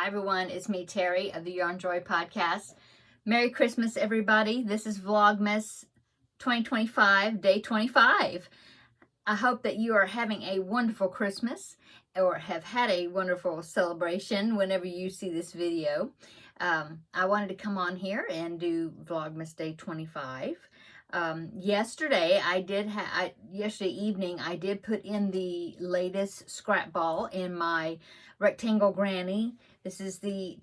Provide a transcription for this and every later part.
Hi everyone, it's me Terry of the Yarn Joy podcast. Merry Christmas everybody. This is Vlogmas 2025, day 25. I hope that you are having a wonderful Christmas or have had a wonderful celebration whenever you see this video. I wanted to come on here and do Vlogmas day 25. Yesterday evening I did put in the latest scrap ball in my rectangle granny. This is the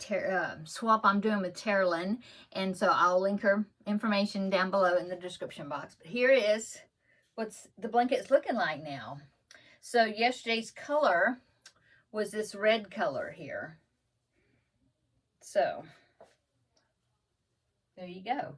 swap I'm doing with Terin, and so I'll link her information down below in the description box. But here is what's the blanket's looking like now. So yesterday's color was this red color here. So there you go.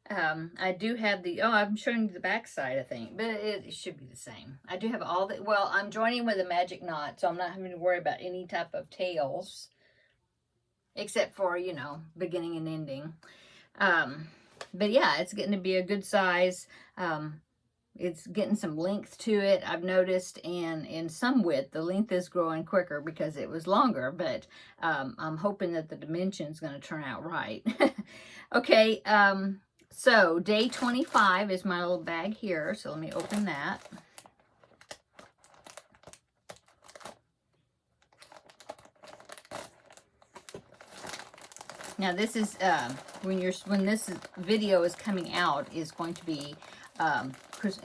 I do have the, I'm showing you the back side, I think, but it should be the same. I do have all the, well, I'm joining with a magic knot, so I'm not having to worry about any type of tails, except for, you know, beginning and ending. But yeah, it's getting to be a good size. It's getting some length to it, I've noticed, and in some width. The length is growing quicker because it was longer, but I'm hoping that the dimension is going to turn out right. Okay, so day 25 is my little bag here, so let me open that. Now this is when this video is coming out is going to be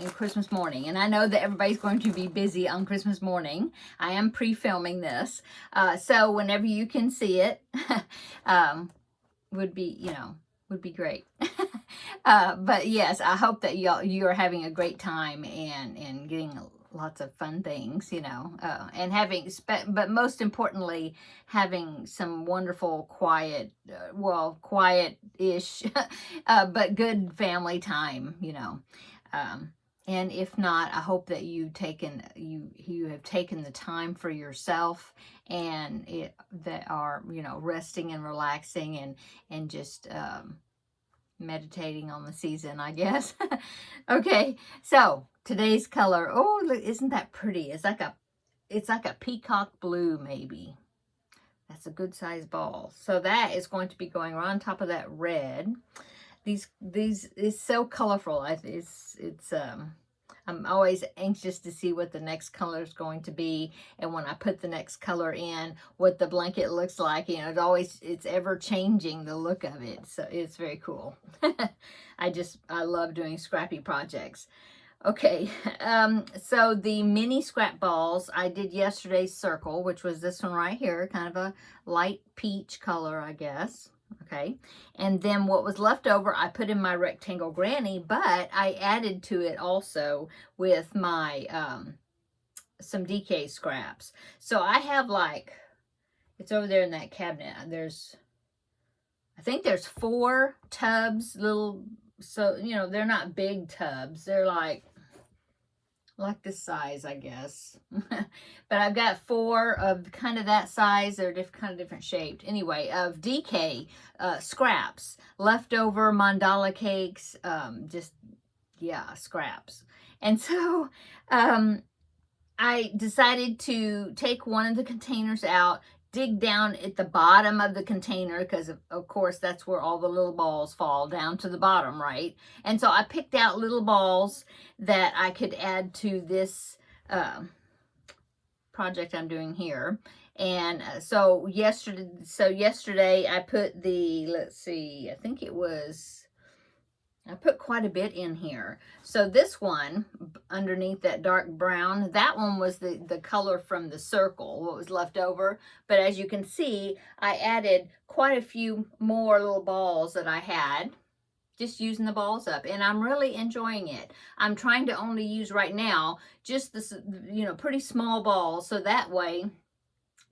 Christmas morning, and I know that everybody's going to be busy on Christmas morning. I am pre-filming this, so whenever you can see it, would be great. But yes, I hope that you are having a great time and getting lots of fun things, you know, and having, but most importantly, having some wonderful, quiet, quiet-ish, but good family time, you know. And if not, I hope that you have taken the time for yourself and that are, you know, resting and relaxing and just meditating on the season, I guess. Okay, so today's color, oh look, isn't that pretty? It's like a peacock blue, maybe. That's a good size ball. So that is going to be going right on top of that red. These is so colorful. I'm always anxious to see what the next color is going to be, and when I put the next color in, what the blanket looks like. You know, it's ever changing, the look of it, so it's very cool. I love doing scrappy projects. Okay, so the mini scrap balls, I did yesterday's circle, which was this one right here, kind of a light peach color, I guess. Okay, and then what was left over, I put in my rectangle granny, but I added to it also with my, some DK scraps. So I have it's over there in that cabinet. I think there's 4 tubs, so, you know, they're not big tubs. They're like this size, I guess. But I've got 4 of kind of that size. They're kind of different shaped. Anyway, of DK scraps, leftover mandala cakes, scraps. And so I decided to take one of the containers out, dig down at the bottom of the container, because of course that's where all the little balls fall down to the bottom, right? And so I picked out little balls that I could add to this project I'm doing here. And so yesterday I put the, let's see, I put quite a bit in here. So this one, underneath that dark brown, that one was the color from the circle, what was left over. But as you can see, I added quite a few more little balls that I had, just using the balls up. And I'm really enjoying it. I'm trying to only use right now just this, you know, pretty small balls, so that way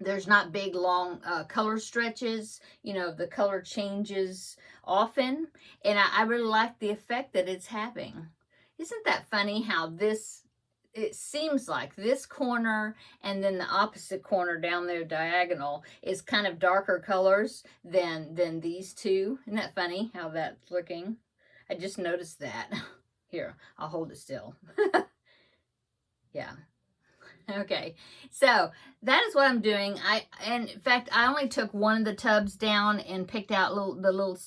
there's not big, long color stretches. You know, the color changes often. And I really like the effect that it's having. Isn't that funny how it seems like this corner and then the opposite corner down there diagonal is kind of darker colors than these two. Isn't that funny how that's looking? I just noticed that. Here, I'll hold it still. Yeah. Okay, so that is what I'm doing. And in fact, I only took one of the tubs down and picked out the little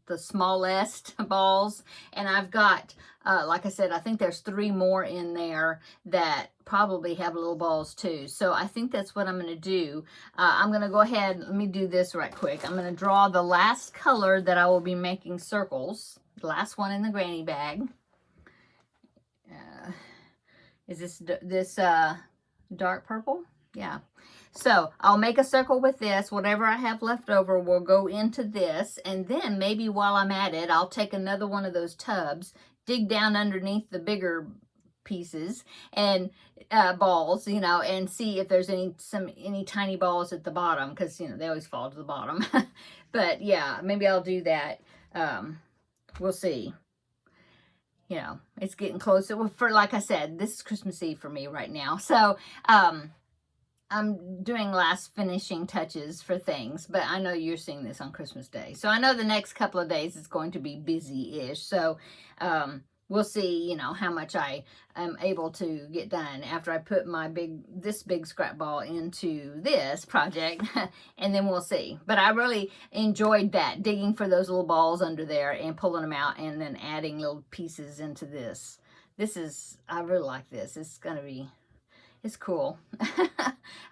the smallest balls. And I've got, like I said, I think there's 3 more in there that probably have little balls too. So I think that's what I'm going to do. I'm going to go ahead, let me do this right quick. I'm going to draw the last color that I will be making circles. The last one in the granny bag. Is this dark purple? Yeah. So I'll make a circle with this. Whatever I have left over will go into this. And then maybe while I'm at it, I'll take another one of those tubs, dig down underneath the bigger pieces and balls, you know, and see if there's any tiny balls at the bottom, because, you know, they always fall to the bottom. But yeah, maybe I'll do that. We'll see. You know, it's getting closer. For, like I said, this is Christmas Eve for me right now. So, I'm doing last finishing touches for things, but I know you're seeing this on Christmas Day. So I know the next couple of days is going to be busy-ish. So, we'll see, you know, how much I am able to get done after I put this big scrap ball into this project, and then we'll see. But I really enjoyed that, digging for those little balls under there and pulling them out and then adding little pieces into this. I really like this. It's cool.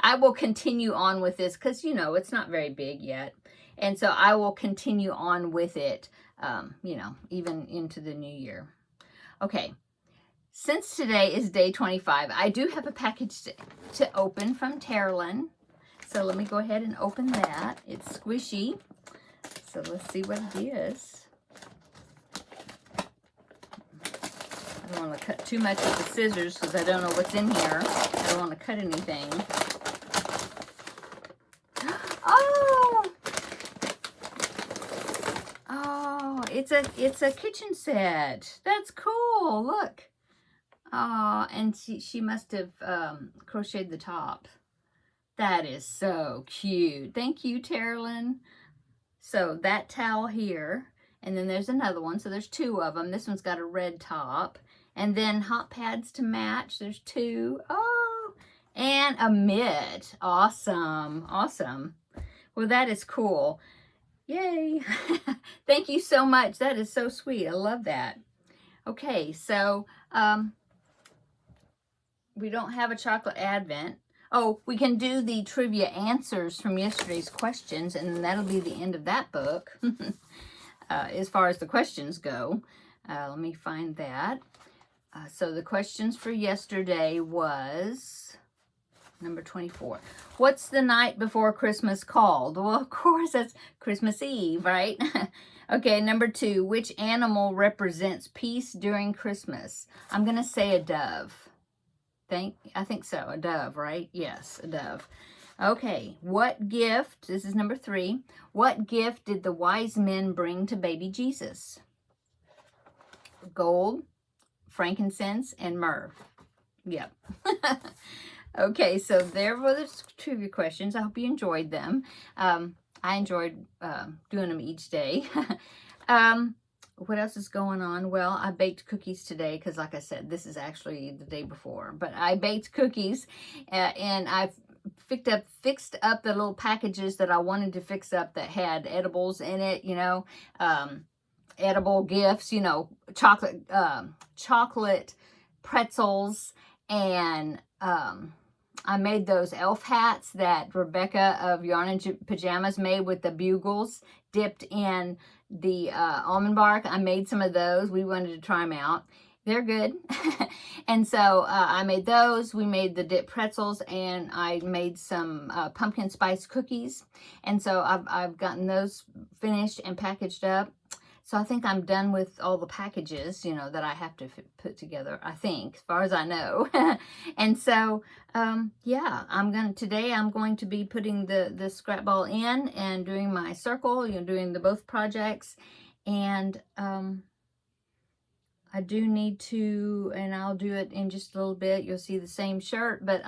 I will continue on with this because, you know, it's not very big yet. And so I will continue on with it, you know, even into the new year. Okay, since today is day 25, I do have a package to open from Terin. So let me go ahead and open that. It's squishy. So let's see what it is. I don't want to cut too much with the scissors because I don't know what's in here. I don't want to cut anything. It's a kitchen set. That's cool. Look. Oh, and she must have crocheted the top. That is so cute. Thank you, Terin. So that towel here, and then there's another one. So there's 2 of them. This one's got a red top, and then hot pads to match. There's 2. Oh, and a mitt. Awesome. Awesome. Well, that is cool. Yay. Thank you so much. That is so sweet. I love that. Okay, so we don't have a chocolate advent. Oh, we can do the trivia answers from yesterday's questions, and that'll be the end of that book as far as the questions go. Let me find that. So the questions for yesterday was number 24. What's the night before Christmas called? Well, of course, that's Christmas Eve, right? Okay, number 2. Which animal represents peace during Christmas? I'm going to say a dove. I think so. A dove, right? Yes, a dove. Okay, what gift, this is number 3. What gift did the wise men bring to baby Jesus? Gold, frankincense, and myrrh. Yep. Okay, so there were the trivia questions. I hope you enjoyed them. I enjoyed doing them each day. What else is going on? Well, I baked cookies today because, like I said, this is actually the day before. But I baked cookies, and I've fixed up the little packages that I wanted to fix up that had edibles in it, you know, edible gifts, you know, chocolate pretzels, and I made those elf hats that Rebecca of Yarn and Pajamas made with the bugles dipped in the almond bark. I made some of those. We wanted to try them out. They're good. And so I made those. We made the dipped pretzels, and I made some pumpkin spice cookies. And so I've gotten those finished and packaged up. So I think I'm done with all the packages, you know, that I have to put together, I think, as far as I know. And so, yeah, today I'm going to be putting the scrap ball in and doing my circle, you know, doing both projects. And I do need to, and I'll do it in just a little bit. You'll see the same shirt, but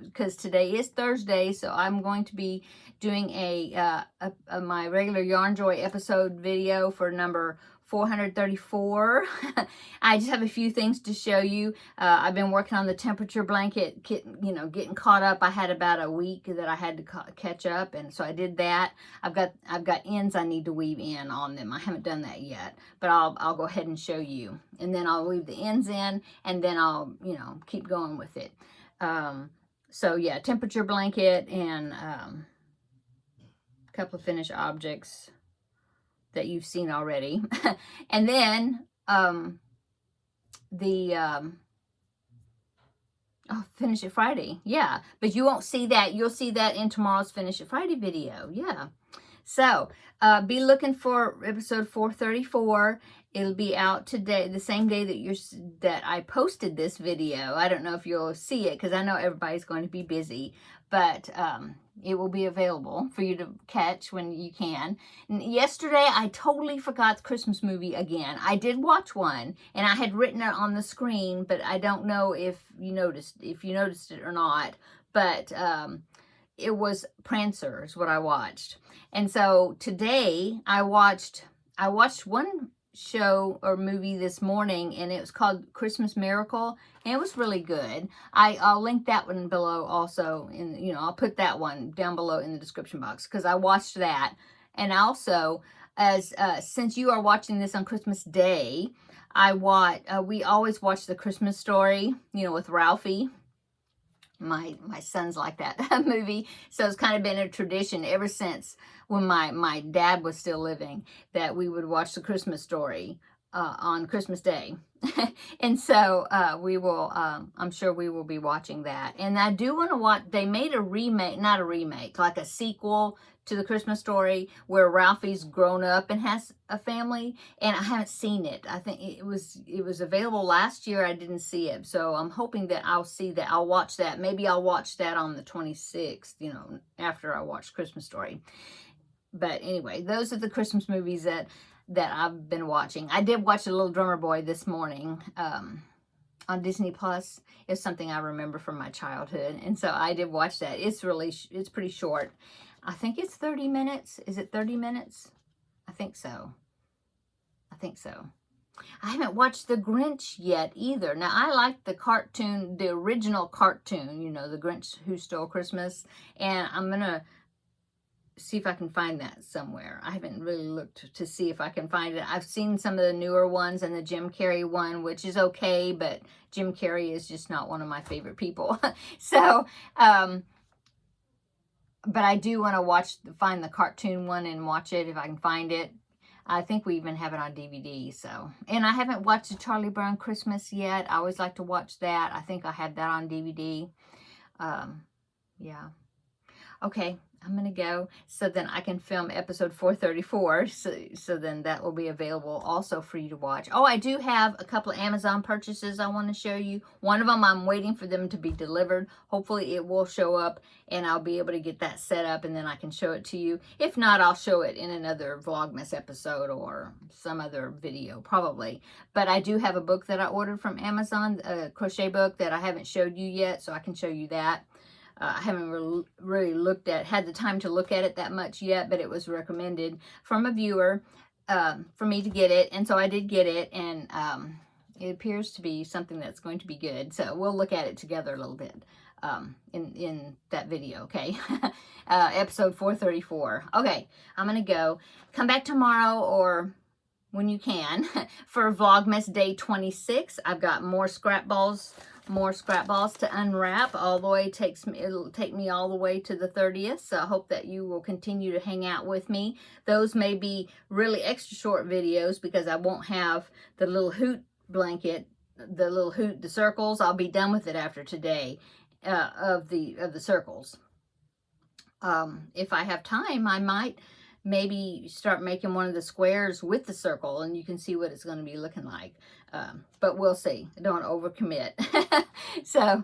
because today is Thursday, so I'm going to be doing my regular Yarn Joy episode video for number 434. I just have a few things to show you. I've been working on the temperature blanket, getting caught up. I had about a week that I had to catch up, and so I did that. I've got ends I need to weave in on them. I haven't done that yet, but I'll go ahead and show you, and then I'll weave the ends in, and then I'll keep going with it. So yeah, temperature blanket and a couple of finished objects that you've seen already. And then Finish It Friday. Yeah, but you won't see that. You'll see that in tomorrow's Finish It Friday video. Yeah. So be looking for episode 434. It'll be out today, the same day that I posted this video. I don't know if you'll see it because I know everybody's going to be busy, but it will be available for you to catch when you can. And yesterday, I totally forgot the Christmas movie again. I did watch one, and I had written it on the screen, but I don't know if you noticed it or not. But it was Prancer is what I watched. And so today I watched one show or movie this morning, and it was called Christmas Miracle, and it was really good. I'll link that one below also, I'll put that one down below in the description box because I watched that. And also, as since you are watching this on Christmas Day, we always watch The Christmas Story, with Ralphie. My sons like that movie, so it's kind of been a tradition ever since when my dad was still living that we would watch The Christmas Story on Christmas Day. And so we will, I'm sure we will be watching that. And I do want to watch, they made a remake, not a remake, like a sequel to The Christmas Story where Ralphie's grown up and has a family, and I haven't seen it. I think it was available last year. I didn't see it, so I'm hoping that I'll see that. I'll watch that. Maybe I'll watch that on the 26th, after I watch Christmas Story. But anyway, those are the Christmas movies that I've been watching. I did watch The Little Drummer Boy this morning on Disney Plus. It's something I remember from my childhood, and so I did watch that. It's pretty short. I think it's 30 minutes. Is it 30 minutes? I think so. I haven't watched The Grinch yet either. Now, I like the cartoon, the original cartoon, The Grinch Who Stole Christmas. And I'm going to see if I can find that somewhere. I haven't really looked to see if I can find it. I've seen some of the newer ones and the Jim Carrey one, which is okay, but Jim Carrey is just not one of my favorite people. So, but I do want to find the cartoon one and watch it if I can find it. I think we even have it on DVD. So, and I haven't watched the Charlie Brown Christmas yet. I always like to watch that. I think I have that on DVD. Yeah. Okay, I'm going to go so then I can film episode 434. So then that will be available also for you to watch. Oh, I do have a couple of Amazon purchases I want to show you. One of them, I'm waiting for them to be delivered. Hopefully it will show up and I'll be able to get that set up and then I can show it to you. If not, I'll show it in another Vlogmas episode or some other video had But I do have a book that I ordered from Amazon, a crochet book that I haven't showed you yet, so I can show you that. I haven't really had the time to look at it that much yet, but it was recommended from a viewer for me to get it. And so I did get it, and it appears to be something that's going to be good. So we'll look at it together a little bit in that video, okay? Episode 434. Okay, I'm going to go. Come back tomorrow or when you can for Vlogmas Day 26. I've got more scrap balls to unwrap. It'll take me all the way to the 30th. So I hope that you will continue to hang out with me. Those may be really extra short videos because I won't have the little hoot blanket, the circles. I'll be done with it after today of the circles. If I have time, I might maybe start making one of the squares with the circle and you can see what it's going to be looking like. But we'll see. I don't overcommit. So,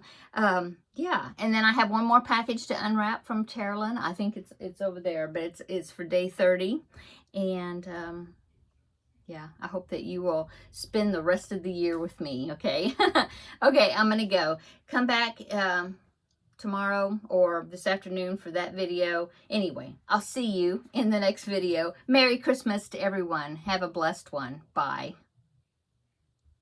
yeah. And then I have one more package to unwrap from Terin. I think it's over there, but it's for day 30. And, yeah, I hope that you will spend the rest of the year with me, okay? Okay, I'm going to go. Come back tomorrow or this afternoon for that video. Anyway, I'll see you in the next video. Merry Christmas to everyone. Have a blessed one. Bye.